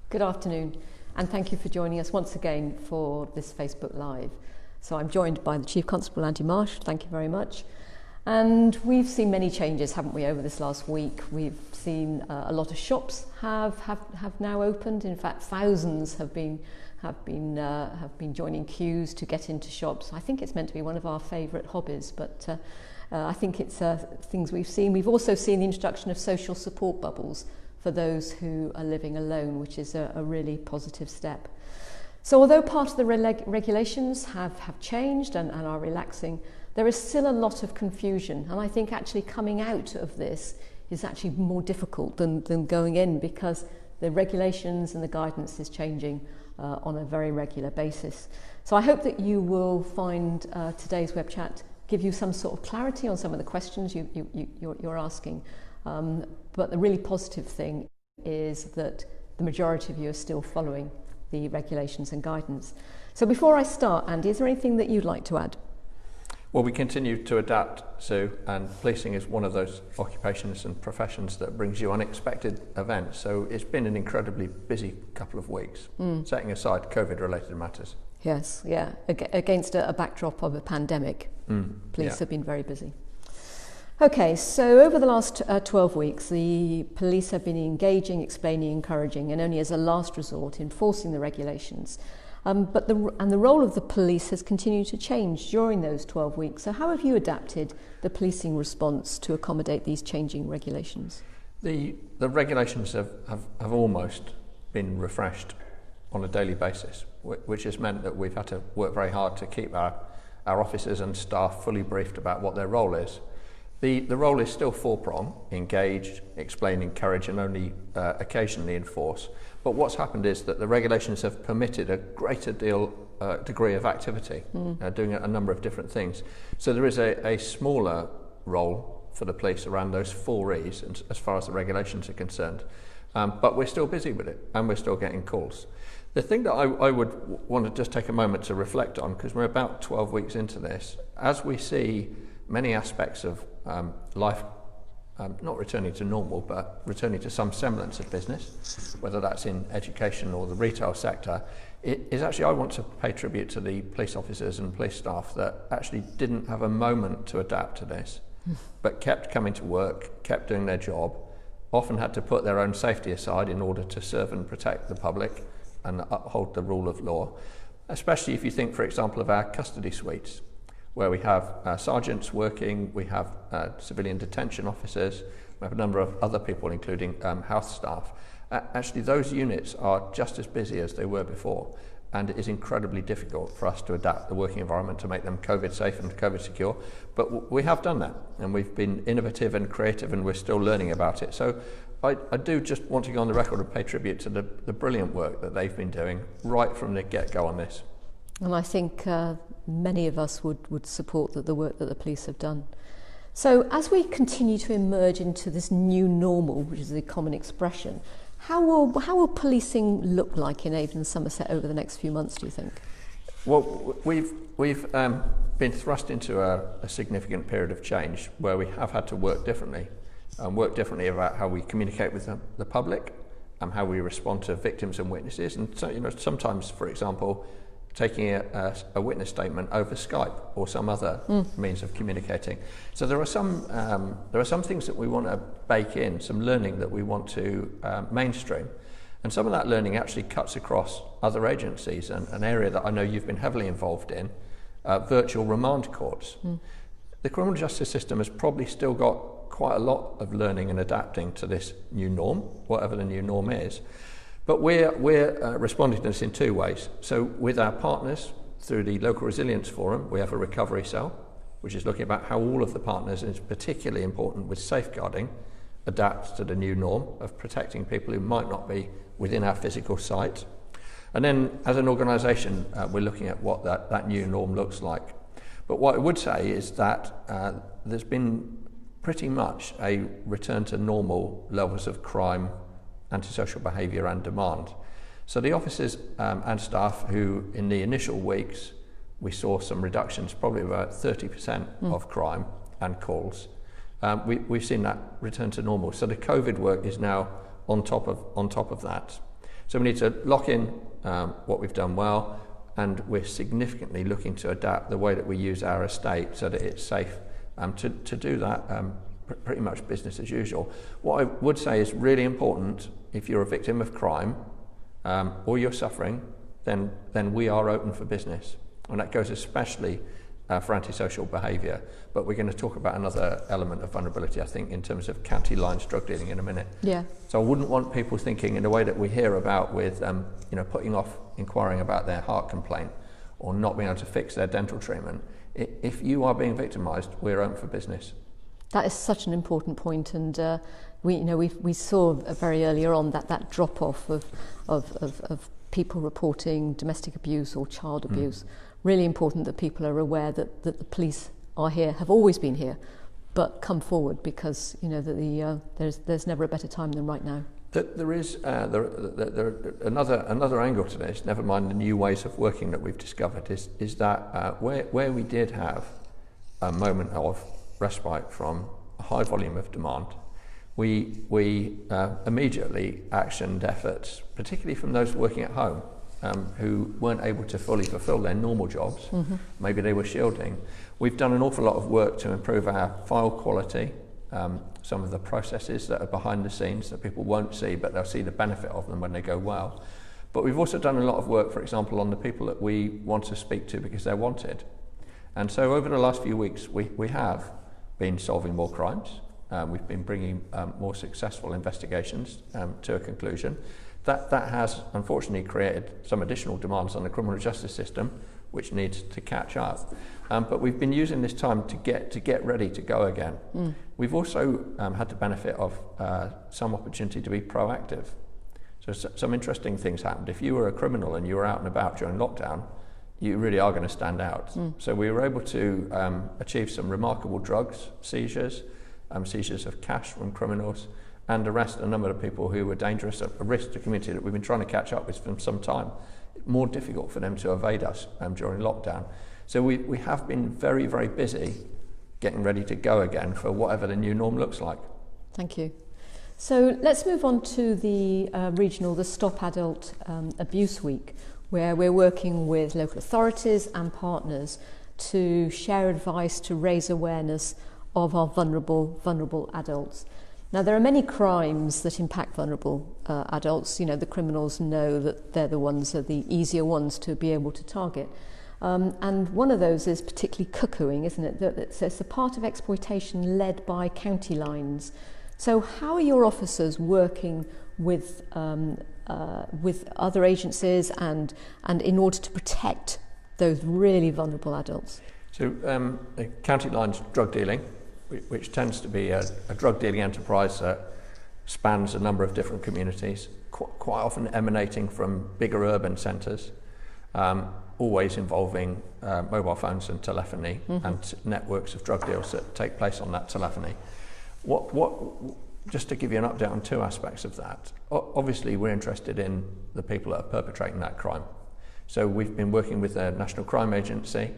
Good afternoon, and thank you for joining us once again for this Facebook Live. So I'm joined by the Chief Constable Andy Marsh, thank you very much. And we've seen many changes, haven't we, over this last week. We've seen a lot of shops have now opened. In fact, thousands have been joining queues to get into shops. I think it's meant to be one of our favourite hobbies, but I think it's things we've seen. We've also seen the introduction of social support bubbles for those who are living alone, which is a really positive step. So although part of the regulations have changed and are relaxing, there is still a lot of confusion. And I think actually coming out of this is actually more difficult than going in, because the regulations and the guidance is changing on a very regular basis. So I hope that you will find today's web chat give you some sort of clarity on some of the questions you're asking. But the really positive thing is that the majority of you are still following the regulations and guidance. So before I start, Andy, is there anything that you'd like to add? Well, we continue to adapt, Sue, and policing is one of those occupations and professions that brings you unexpected events. So it's been an incredibly busy couple of weeks, setting aside COVID-related matters. Yes, yeah, against a backdrop of a pandemic. Police have been very busy. Okay, so over the last 12 weeks, the police have been engaging, explaining, encouraging, and only as a last resort enforcing the regulations. But the role of the police has continued to change during those 12 weeks. So how have you adapted the policing response to accommodate these changing regulations? The regulations have almost been refreshed on a daily basis, which has meant that we've had to work very hard to keep our officers and staff fully briefed about what their role is. The role is still four-pronged: engage, explain, encourage, and only occasionally enforce. But what's happened is that the regulations have permitted a greater degree of activity, doing a number of different things. So there is a smaller role for the police around those 4 E's as far as the regulations are concerned. But we're still busy with it, and we're still getting calls. The thing that I would want to just take a moment to reflect on, because we're about 12 weeks into this, as we see many aspects of life not returning to normal, but returning to some semblance of business, whether that's in education or the retail sector, I want to pay tribute to the police officers and police staff that actually didn't have a moment to adapt to this, but kept coming to work, kept doing their job, often had to put their own safety aside in order to serve and protect the public and uphold the rule of law, especially if you think, for example, of our custody suites, where we have sergeants working, we have civilian detention officers, we have a number of other people, including health staff. Actually, those units are just as busy as they were before, and it is incredibly difficult for us to adapt the working environment to make them COVID safe and COVID secure. But we have done that, and we've been innovative and creative, and we're still learning about it. So I do just want to go on the record and pay tribute to the brilliant work that they've been doing right from the get-go on this. And I think many of us would support the work that the police have done. So as we continue to emerge into this new normal, which is the common expression, how will policing look like in Avon and Somerset over the next few months, do you think? Well, we've been thrust into a significant period of change where we have had to work differently about how we communicate with the public, how we respond to victims and witnesses, and so, sometimes, for example, taking a witness statement over Skype or some other means of communicating. So there are some things that we want to bake in, some learning that we want to mainstream. And some of that learning actually cuts across other agencies, and an area that I know you've been heavily involved in, virtual remand courts. The criminal justice system has probably still got quite a lot of learning and adapting to this new norm, whatever the new norm is. But we're responding to this in 2 ways. So with our partners, through the Local Resilience Forum, we have a recovery cell, which is looking about how all of the partners, and it's particularly important with safeguarding, adapt to the new norm of protecting people who might not be within our physical sight. And then as an organisation, we're looking at what that new norm looks like. But what I would say is that there's been pretty much a return to normal levels of crime, antisocial behaviour and demand. So the officers and staff who in the initial weeks we saw some reductions, probably about 30% of crime and calls. We've seen that return to normal. So the COVID work is now on top of that. So we need to lock in what we've done well, and we're significantly looking to adapt the way that we use our estate so that it's safe to do that pretty much business as usual. What I would say is really important, if you're a victim of crime or you're suffering, then we are open for business. And that goes especially for antisocial behaviour. But we're going to talk about another element of vulnerability, I think, in terms of county lines drug dealing in a minute. Yeah. So I wouldn't want people thinking in the way that we hear about with, putting off inquiring about their heart complaint or not being able to fix their dental treatment. If you are being victimised, we're open for business. That is such an important point, and we saw very earlier on that drop off of people reporting domestic abuse or child abuse. Really important that people are aware that the police are here, have always been here, but come forward, because there's never a better time than right now. There is another angle to this. Never mind the new ways of working that we've discovered. Is that where we did have a moment of respite from a high volume of demand, we immediately actioned efforts, particularly from those working at home, who weren't able to fully fulfill their normal jobs. Mm-hmm. Maybe they were shielding. We've done an awful lot of work to improve our file quality, some of the processes that are behind the scenes that people won't see, but they'll see the benefit of them when they go well. But we've also done a lot of work, for example, on the people that we want to speak to because they're wanted. And so over the last few weeks, we have been solving more crimes. We've been bringing more successful investigations to a conclusion. That has unfortunately created some additional demands on the criminal justice system, which needs to catch up. But we've been using this time to get ready to go again. We've also had the benefit of some opportunity to be proactive. So some interesting things happened. If you were a criminal and you were out and about during lockdown, you really are going to stand out. So we were able to achieve some remarkable drugs seizures of cash from criminals, and arrest a number of people who were dangerous, a risk to the community that we've been trying to catch up with for some time. More difficult for them to evade us during lockdown. So we have been very, very busy getting ready to go again for whatever the new norm looks like. Thank you. So let's move on to the the Stop Adult Abuse Week, where we're working with local authorities and partners to share advice, to raise awareness of our vulnerable adults. Now, there are many crimes that impact vulnerable adults. The criminals know that they're the easier ones to be able to target. And one of those is particularly cuckooing, isn't it? It's a part of exploitation led by county lines. So how are your officers working with other agencies and in order to protect those really vulnerable adults? So county lines drug dealing, which tends to be a drug dealing enterprise that spans a number of different communities, quite often emanating from bigger urban centres, always involving mobile phones and telephony and networks of drug deals that take place on that telephony. Just to give you an update on two aspects of that. Obviously, we're interested in the people that are perpetrating that crime. So we've been working with the National Crime Agency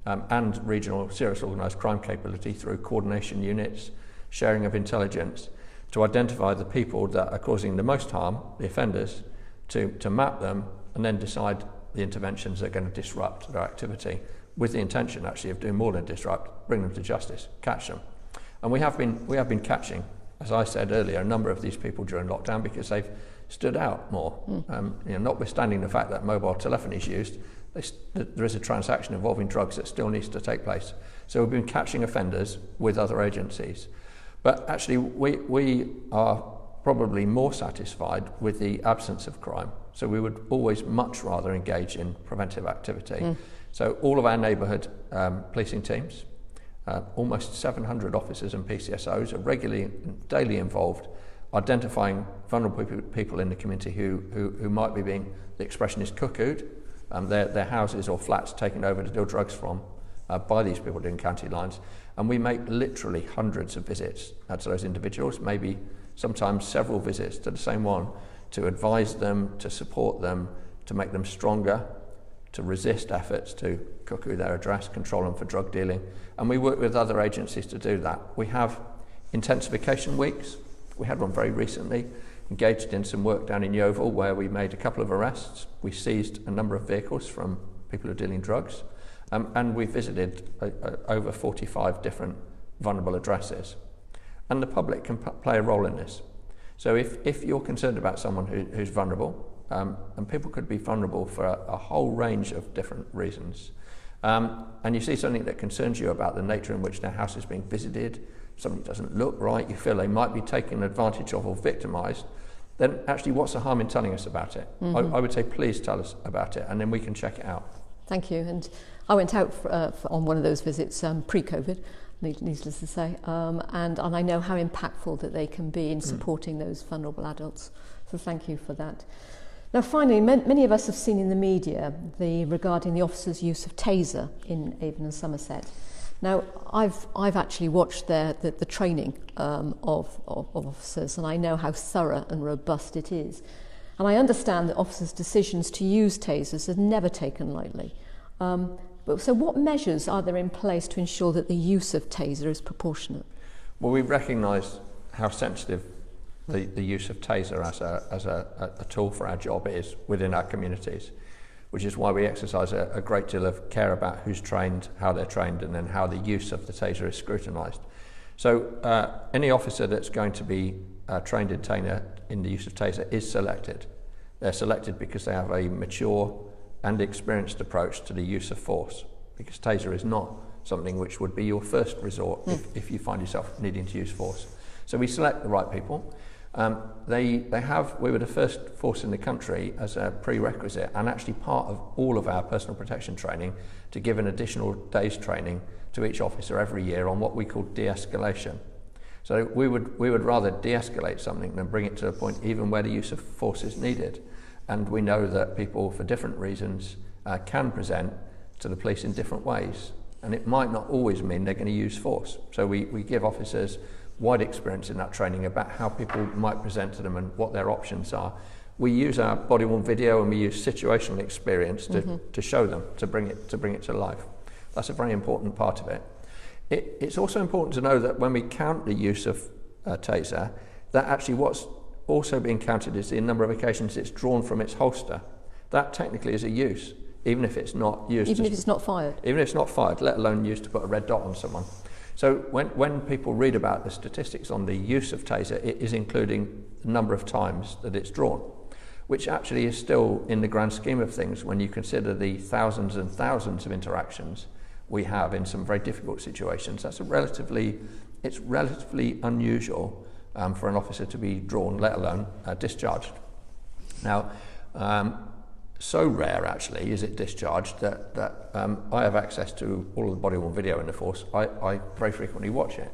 and regional serious organised crime capability through coordination units, sharing of intelligence, to identify the people that are causing the most harm, the offenders, to map them and then decide the interventions that are going to disrupt their activity, with the intention actually of doing more than disrupt, bring them to justice, catch them. And we have been catching, as I said earlier, a number of these people during lockdown because they've stood out more. Notwithstanding the fact that mobile telephony is used, there is a transaction involving drugs that still needs to take place. So we've been catching offenders with other agencies. But actually, we are probably more satisfied with the absence of crime. So we would always much rather engage in preventive activity. So all of our neighbourhood policing teams, almost 700 officers and PCSOs are regularly, daily involved, identifying vulnerable people in the community who might be being, the expression is cuckooed, their houses or flats taken over to deal drugs from by these people doing county lines. And we make literally hundreds of visits to those individuals, maybe sometimes several visits to the same one, to advise them, to support them, to make them stronger, to resist efforts to cuckoo their address, control them for drug dealing. And we work with other agencies to do that. We have intensification weeks. We had one very recently engaged in some work down in Yeovil where we made a couple of arrests. We seized a number of vehicles from people who are dealing drugs, and we visited over 45 different vulnerable addresses. And the public can play a role in this. So if you're concerned about someone who's vulnerable, and people could be vulnerable for a whole range of different reasons, and you see something that concerns you about the nature in which their house is being visited, something doesn't look right, you feel they might be taken advantage of or victimised, then actually what's the harm in telling us about it? Mm-hmm. I would say please tell us about it, and then we can check it out. Thank you. And I went out on one of those visits pre-COVID, needless to say, and I know how impactful that they can be in supporting those vulnerable adults. So thank you for that. Now finally, many of us have seen in the media regarding the officers' use of Taser in Avon and Somerset. Now I've actually watched the training of officers, and I know how thorough and robust it is. And I understand that officers' decisions to use Tasers are never taken lightly. So what measures are there in place to ensure that the use of Taser is proportionate? Well, we recognise how sensitive the use of Taser as a tool for our job is within our communities, which is why we exercise a great deal of care about who's trained, how they're trained, and then how the use of the Taser is scrutinised. So any officer that's going to be trained in the use of Taser is selected. They're selected because they have a mature and experienced approach to the use of force, because Taser is not something which would be your first resort if you find yourself needing to use force. So we select the right people. We were the first force in the country as a prerequisite and actually part of all of our personal protection training to give an additional day's training to each officer every year on what we call de-escalation. So we would rather de-escalate something than bring it to a point even where the use of force is needed. And we know that people, for different reasons, can present to the police in different ways. And it might not always mean they're going to use force. So we give officers wide experience in that training about how people might present to them and what their options are. We use our body-worn video and we use situational experience to show them, to bring it to life. That's a very important part of it. It's also important to know that when we count the use of Taser, that actually what's also being counted is the number of occasions it's drawn from its holster. That technically is a use, even if it's not used. Even if it's not fired? Even if it's not fired, let alone used to put a red dot on someone. So when people read about the statistics on the use of Taser, it is including the number of times that it's drawn, which actually is still, in the grand scheme of things, when you consider the thousands and thousands of interactions we have in some very difficult situations, it's relatively unusual for an officer to be drawn, let alone discharged. Now, so rare actually is it discharged that I have access to all of the body-worn video in the force. I very frequently watch it.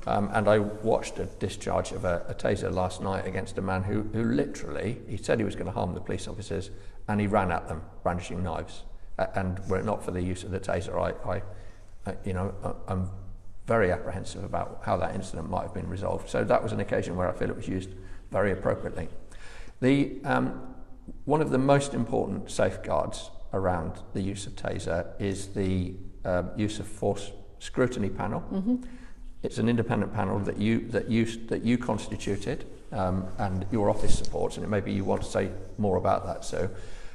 And I watched a discharge of a Taser last night against a man who literally, he said he was going to harm the police officers and he ran at them brandishing knives. And were it not for the use of the Taser, I'm very apprehensive about how that incident might have been resolved. So that was an occasion where I feel it was used very appropriately. One of the most important safeguards around the use of Taser is the use of force scrutiny panel. It's an independent panel that you constituted and your office supports, and maybe you want to say more about that. So,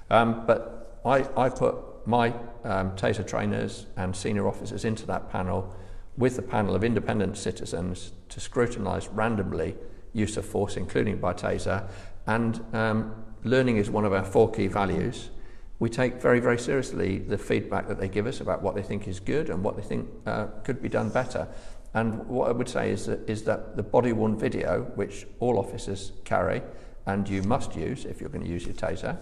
but I put my Taser trainers and senior officers into that panel with a panel of independent citizens to scrutinise randomly use of force, including by Taser, and learning is one of our 4 key values. We take very, very seriously the feedback that they give us about what they think is good and what they think could be done better. And what I would say is that the body-worn video, which all officers carry, and you must use if you're going to use your Taser,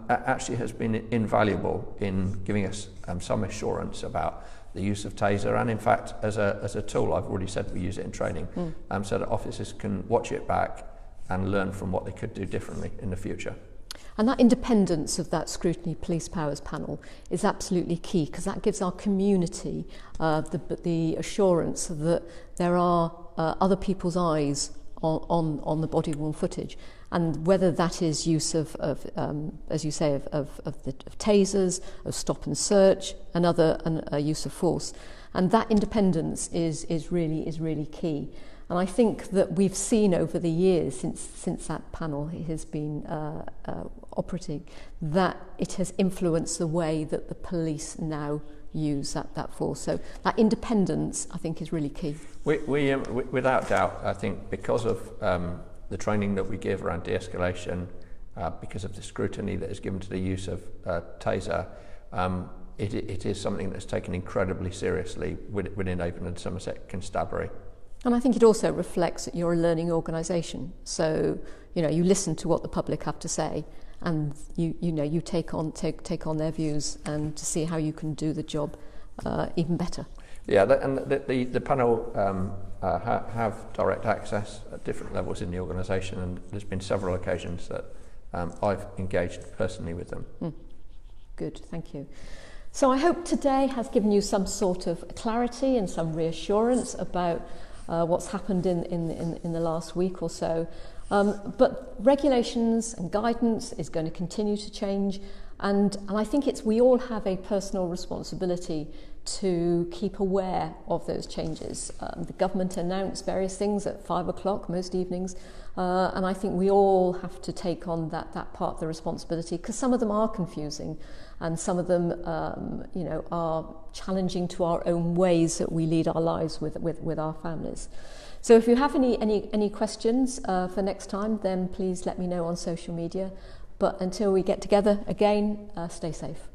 actually has been invaluable in giving us some assurance about the use of Taser, and in fact as a tool. I've already said we use it in training, so that officers can watch it back and learn from what they could do differently in the future. And that independence of that scrutiny police powers panel is absolutely key, because that gives our community the assurance that there are other people's eyes on the body-worn footage, and whether that is use of as you say, of tasers, of stop and search, and other use of force. And that independence is really key. And I think that we've seen over the years since that panel has been operating, that it has influenced the way that the police now use that force. So that independence, I think, is really key. We without doubt, I think, because of the training that we give around de-escalation, because of the scrutiny that is given to the use of Taser, it is something that's taken incredibly seriously within Avon and Somerset Constabulary. And I think it also reflects that you're a learning organisation. So, you listen to what the public have to say, and you take on their views, and to see how you can do the job even better. Yeah, and the panel have direct access at different levels in the organisation, and there's been several occasions that I've engaged personally with them. Good, thank you. So I hope today has given you some sort of clarity and some reassurance about what's happened in the last week or so. But regulations and guidance is going to continue to change, and I think we all have a personal responsibility to keep aware of those changes. The government announced various things at 5 o'clock most evenings, and I think we all have to take on that part of the responsibility, because some of them are confusing, and some of them are challenging to our own ways that we lead our lives with our families. So if you have any questions for next time, then please let me know on social media. But until we get together again, stay safe.